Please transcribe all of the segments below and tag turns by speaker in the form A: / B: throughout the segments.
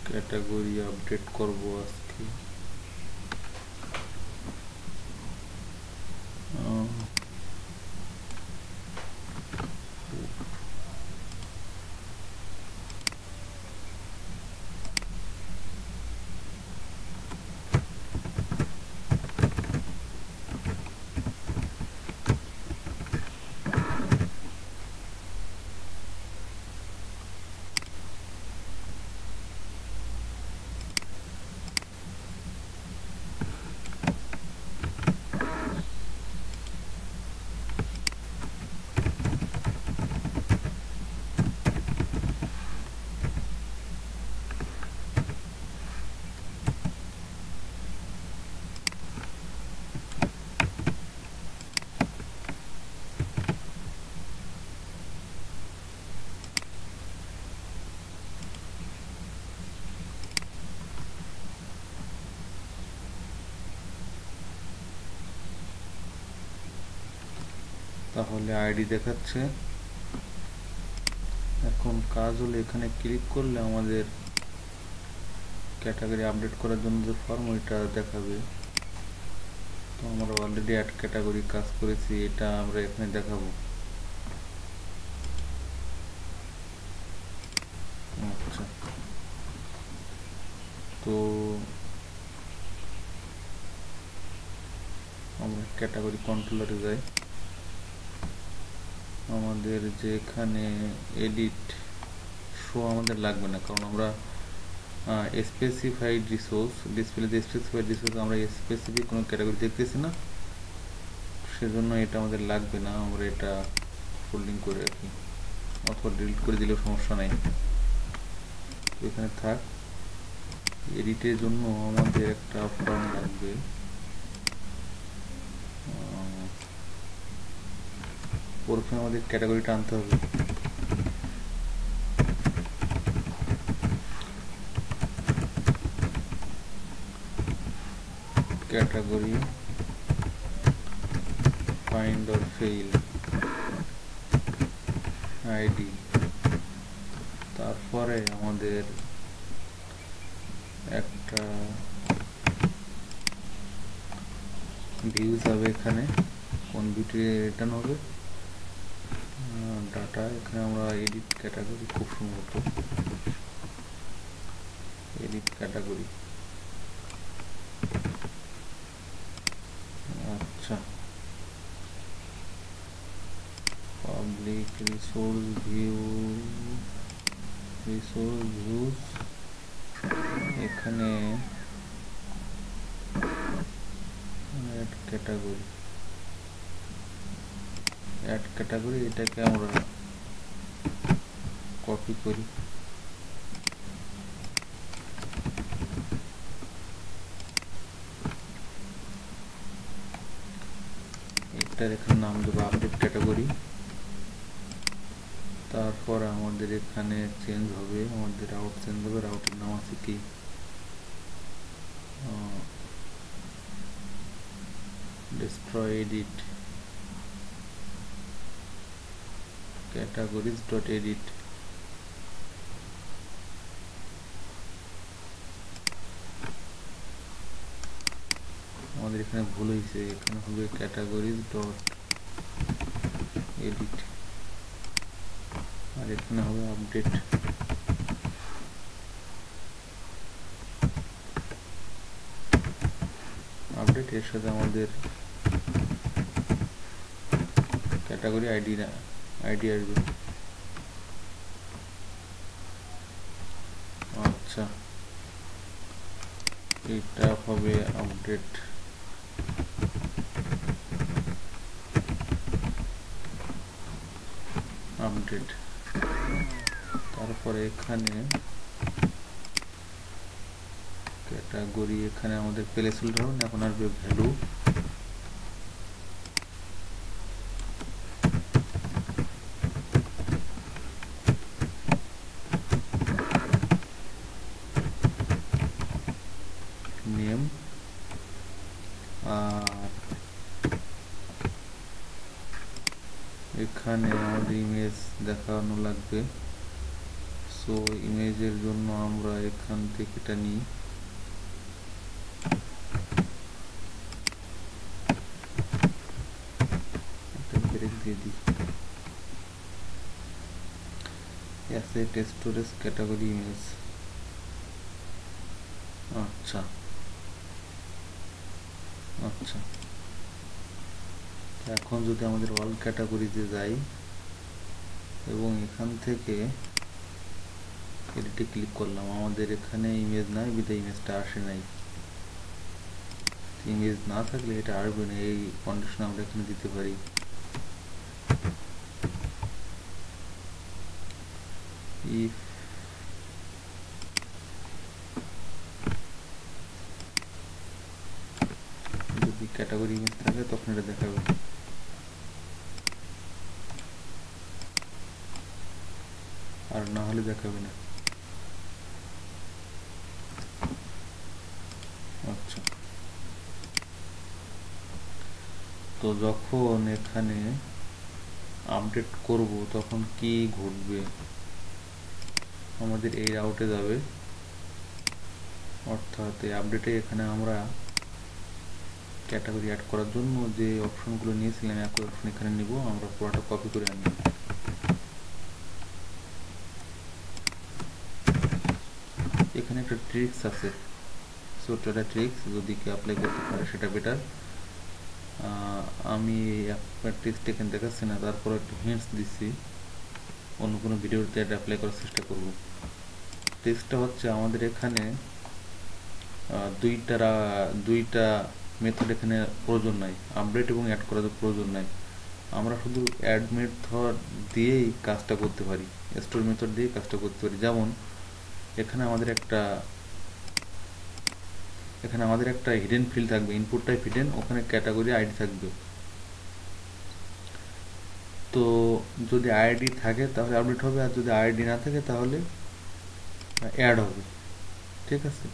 A: Category update করব আজকে। তাহলে আইডি দেখাচ্ছে। এখন কাজ হলো এখানে ক্লিক করলে আমাদের ক্যাটাগরি আপডেট করার জন্য যে ফর্ম ওইটা দেখাবে। তো আমরা অলরেডি অ্যাড ক্যাটাগরি কাজ করেছি, এটা আমরা এখানে দেখাবো। আচ্ছা, তো আমরা ক্যাটাগরি কন্ট্রোলারে যাই। আমাদের যে এখানে এডিট শো আমাদের লাগবে না, কারণ আমরা স্পেসিফাইড রিসোর্স ডিসপ্লে যে স্পেসিফাইড রিসোর্স আমরা স্পেসিফিক কোনো ক্যাটাগরি দেখতেছি না, সেজন্য এটা আমাদের লাগবে না। আমরা এটা ফোল্ডিং করে রাখি, অথবা ডিলিট করে দিলেও সমস্যা নাই, এখানে থাক। এডিটের জন্য আমাদের একটা ফর্ম লাগবে। প্রথমে আমাদের ক্যাটাগরিটা আনতে হবে। Category find or fail ID, তারপরে আমাদের একটা ভিউ যাবে, এখানে কোন ভিউটি রিটার্ন হবে ডাটা। এখানে আমরা এডিট ক্যাটাগরি, খুব সম্ভবত এডিট ক্যাটাগরি। আচ্ছা, পাবলিক রিসোর্স ভিউজ, এখানে অ্যাড ক্যাটাগরি এটাকে আমরা কপি করি। এটার এখানে নাম দেবো আপডেট ক্যাটাগরি। তারপর আমাদের এখানে চেঞ্জ হবে, আমাদের রাউট চেঞ্জ হবে। রাউটের নাম আছে কি, destroy edit categories.edit। আমাদের এখানে ভুল হয়েছে, এখানে হবে categories.edit, আর এখানে হবে আপডেট। এর সাথে আমাদের ক্যাটাগরি আইডি আসবে। আচ্ছা, এটা হবে আপডেট। তারপরে এখানে ক্যাটাগরি, এখানে আমাদের প্লেস হোল্ডার হবে, এখন আসবে ভ্যালু। নেম, আর এখানে আমাদের ইমেজ দেখানো লাগবে। সো ইমেজের জন্য আমরা এখান থেকে এটা নিই, একটা ব্রেক দিয়ে দিই, অ্যাসেট স্টোরেজ ক্যাটাগরি ইমেজ। আচ্ছা আচ্ছা, এখন যদি আমাদের অল ক্যাটাগরিতে যাই এবং এখান থেকে এডিটে ক্লিক করলাম, আমাদের এখানে ইমেজ নাই, বিধায় ইমেজটা আসে নাই। ইমেজ না থাকলে এটা আসবে না, এই কন্ডিশন আমরা এখানে দিতে পারি। ইফ যদি ক্যাটাগরি ইমেজ থাকে তখন এটা দেখাবে, আর না হলে দেখাবে না। আচ্ছা, তো যখন এখানে আপডেট করব তখন কি ঘটবে, আমাদের এই রাউটে যাবে, অর্থাৎ এই আপডেটে এখানে আমরা ক্যাটাগরি অ্যাড করার জন্য যে অপশনগুলো নিয়েছিলাম একই অপশন এখানে নিব, আমরা পুরোটা কপি করে আনি। এখানে একটা ট্রিক্স আছে, ছোট্ট একটা ট্রিক্স, যদি কেউ অ্যাপ্লাই করতে পারে সেটা বেটার। আমি একটা ট্রিক্সটা এখানে দেখাচ্ছি না, তারপর একটু হিন্টস দিচ্ছি, অন্য কোনো ভিডিওতে এটা অ্যাপ্লাই করার চেষ্টা করব। ট্রিক্সটা হচ্ছে আমাদের এখানে দুইটা মেথড এখানে প্রয়োজন নাই, আপডেট এবং অ্যাড করার প্রয়োজন নাই। আমরা শুধু অ্যাড মেথড দিয়েই কাজটা করতে পারি, স্টোর মেথড দিয়েই কাজটা করতে পারি। যেমন এখানে আমাদের একটা হিডেন ফিল্ড থাকবে, ইনপুট টাইপ হিডেন, ওখানে ক্যাটাগরি আইডি থাকবে। তো যদি আইডি থাকে তাহলে আপডেট হবে, আর যদি আইডি না থাকে তাহলে অ্যাড হবে। ঠিক আছে,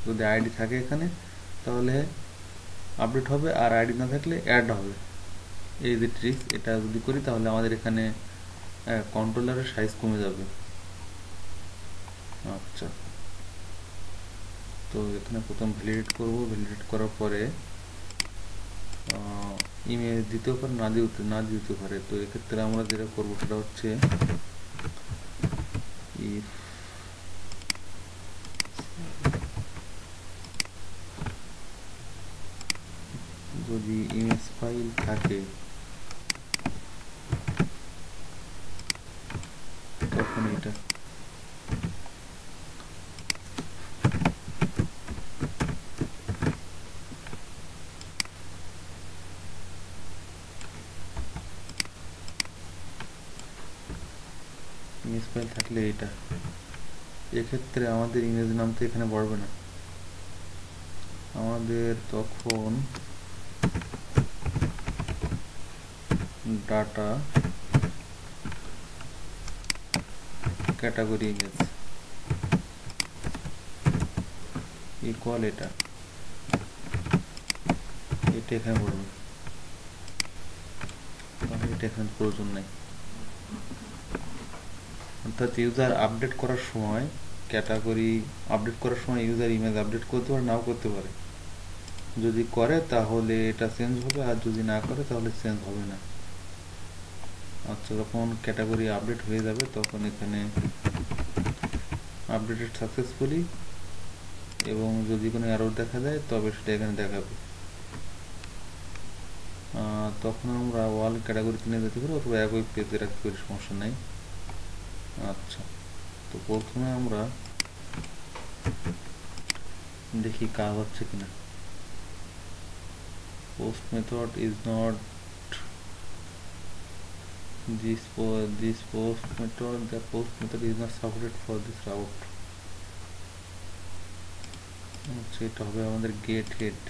A: যদি আইডি থাকে এখানে তাহলে আপডেট হবে, আর আইডি না থাকলে অ্যাড হবে। এই যে ট্রিক্স, এটা যদি করি তাহলে আমাদের এখানে কন্ট্রোলারের সাইজ কমে যাবে। আচ্ছা, তো এখানে প্রথম ভ্যালিডেট করব, ভ্যালিডেট করার পরে ইমেজ দিতেও পারে, না দিতে পারে। তো এক্ষেত্রে আমরা যেটা করবো সেটা হচ্ছে ইফ যদি ইমেজ ফাইল থাকে তখন এটা ইমেজ ফাইল থাকলে এটা, এক্ষেত্রে আমাদের ইমেজ নাম তো এখানে পড়বে না, আমাদের তখন ডাটা ক্যাটাগরি ইমেজ ইকুয়াল এটা এখানে পড়বে, তাহলে এটা এখানে প্রয়োজন নাই। অর্থাৎ ইউজার আপডেট করার সময় ক্যাটাগরি আপডেট করার সময় ইউজার ইমেজ আপডেট করতে পারে, নাও করতে পারে। যদি করে তাহলে এটা চেঞ্জ হবে, আর যদি না করে তাহলে চেঞ্জ হবে না। আচ্ছা, যখন ক্যাটাগরি আপডেট হয়ে যাবে তখন এখানে আপডেটেড সাকসেসফুলি, এবং যদি কোনো এরর দেখা যায় তবে সেটা এখানে দেখাবে। তখন আমরা ওয়াল ক্যাটাগরিতে নিয়ে যেতে পারি, অথবা একই পেজে রাখতে পারি, সমস্যা নেই। আচ্ছা, তো প্রথমে আমরা দেখি কাজ হচ্ছে কিনা। Post method is not this post method, the post method is not supported for this route। আচ্ছা, এটা হবে আমাদের গেট হেড।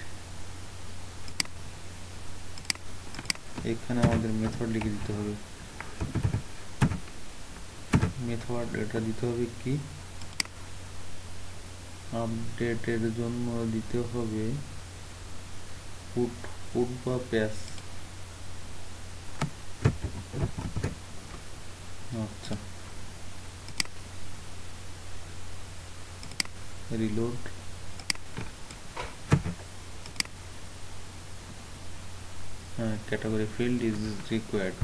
A: এখানে আমাদের মেথড লিখে দিতে হবে, মেথড এটা দিতে হবে কি, আপডেটের জন্য দিতে হবে পুট বা প্যাস। আচ্ছা, রিলোড, হ্যাঁ ক্যাটাগরি ফিল্ড ইজ রিকোয়ার্ড।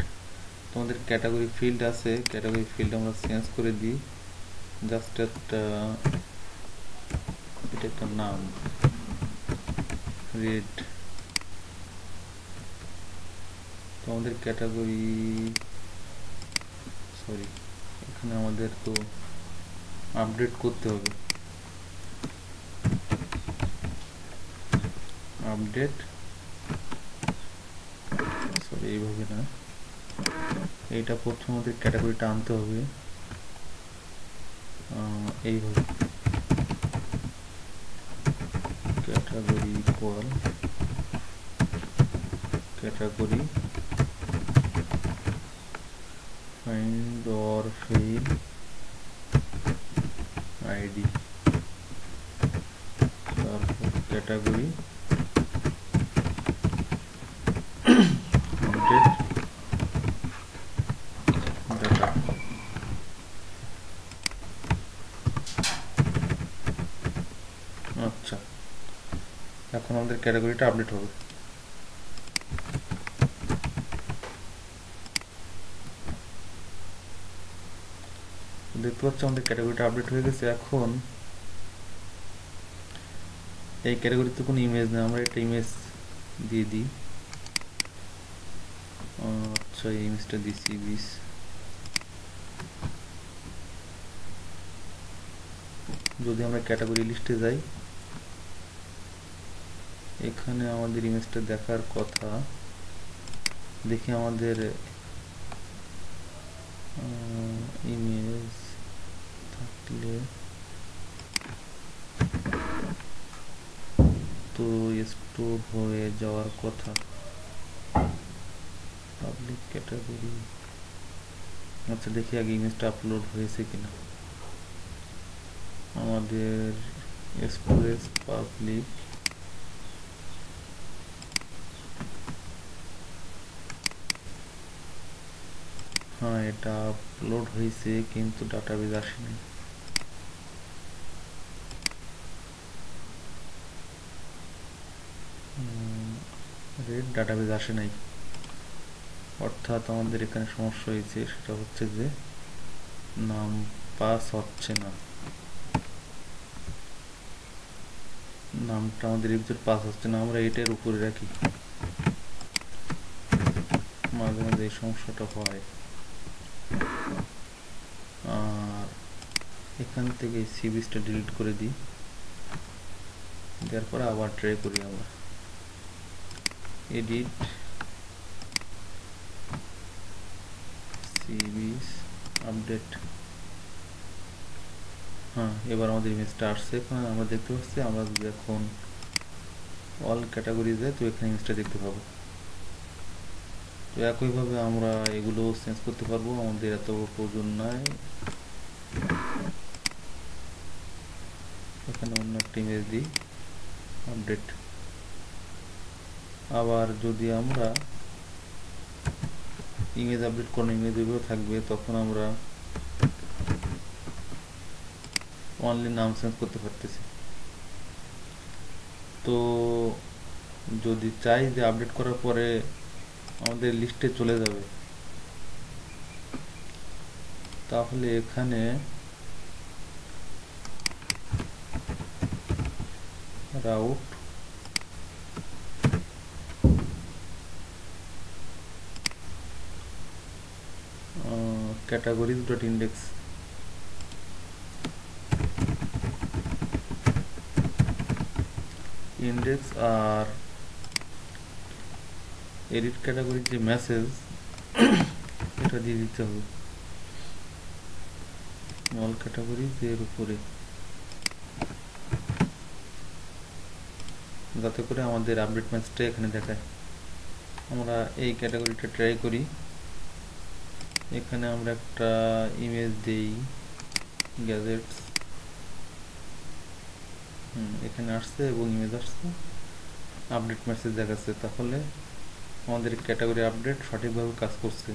A: তোমাদের ক্যাটাগরি ফিল্ড আছে, ক্যাটাগরি ফিল্ড আমরা চেঞ্জ করে দিই, জাস্ট একটা এটা একটা নাম রেড। তোমাদের ক্যাটাগরি সরি এখানে আমাদের তো আপডেট করতে হবে, আপডেট সরি এইভাবে না, এইটা প্রথমে আমাদের ক্যাটাগরিটা আনতে হবে এইভাবে, category equal category find or fail ID, তারপর ক্যাটাগরি আপডেট ডাটা। আচ্ছা এখন আমাদের ক্যাটাগরিটা আপডেট হবে। দেখতে পাচ্ছ আমাদের ক্যাটাগরিটা আপডেট হয়ে গেছে। এখন এই ক্যাটাগরিতে কোনো ইমেজ নেই, আমরা একটা ইমেজ দিয়ে দিই। আচ্ছা এই ইমেজটা দিচ্ছি 20। যদি আমরা ক্যাটাগরি লিস্টে যাই, এখানে আমাদের ইমেজটা দেখার কথা, দেখি আমাদের ইমেজ থাকলে তো স্টোর হয়ে যাওয়ার কথা। পাবলিক ক্যাটাগরি, আচ্ছা দেখি আগে ইমেজটা আপলোড হয়েছে কিনা। আমাদের স্টোরেজ পাবলিক, হ্যাঁ এটা আপলোড হয়েছে কিন্তু ডাটাবেজ আসেনি। রেড ডাটাবেজ আসে নাই, অর্থাৎ আমাদের এখানে সমস্যা হয়েছে, সেটা হচ্ছে যে নাম পাস হচ্ছে না, নামটা আমাদের এর ভিতর পাস হচ্ছে না। আমরা এটার উপরে রাখি, মাঝে মাঝে এই সমস্যাটা হয়। আর এখান থেকে সিবিসটা ডিলিট করে দিই, দেওয়ার পরে আবার ট্রাই করি আমরা, এডিট সিবিস আপডেট। হ্যাঁ এবার আমাদের ইমেজটা আসছে, এখানে আমরা দেখতে পাচ্ছি। আমরা যদি এখন অল ক্যাটাগরি যাই তো এখানে ইমেজটা দেখতে পাবো। তো একইভাবে আমরা এগুলো চেঞ্জ করতে পারবো, আমাদের এত প্রয়োজন নাই। এখানে অন্য একটা ইমেজ দিই আপডেট। আবার যদি আমরা ইমেজ আপডেট কোনো ইমেজ ওইভাবে থাকবে, তখন আমরা অনলি নাম চেঞ্জ করতে পারতেছি। তো যদি চাই যে আপডেট করার পরে আমাদের লিস্টে চলে যাবে, তাহলে এখানে route categories dot index index আর এডিট ক্যাটাগরির যে মেসেজ এটা দিয়ে দিতে হবে অল ক্যাটাগরিজ এর উপরে, যাতে করে আমাদের আপডেট মেসেজটা এখানে দেখায়। আমরা এই ক্যাটাগরিটা ট্রাই করি। এখানে আমরা একটা ইমেজ দেই গ্যাজেটস, এখানে আসছে এবং ইমেজ আসছে, আপডেট মেসেজ দেখাচ্ছে। তাহলে আমাদের ক্যাটাগরি আপডেট সঠিকভাবে কাজ করছে।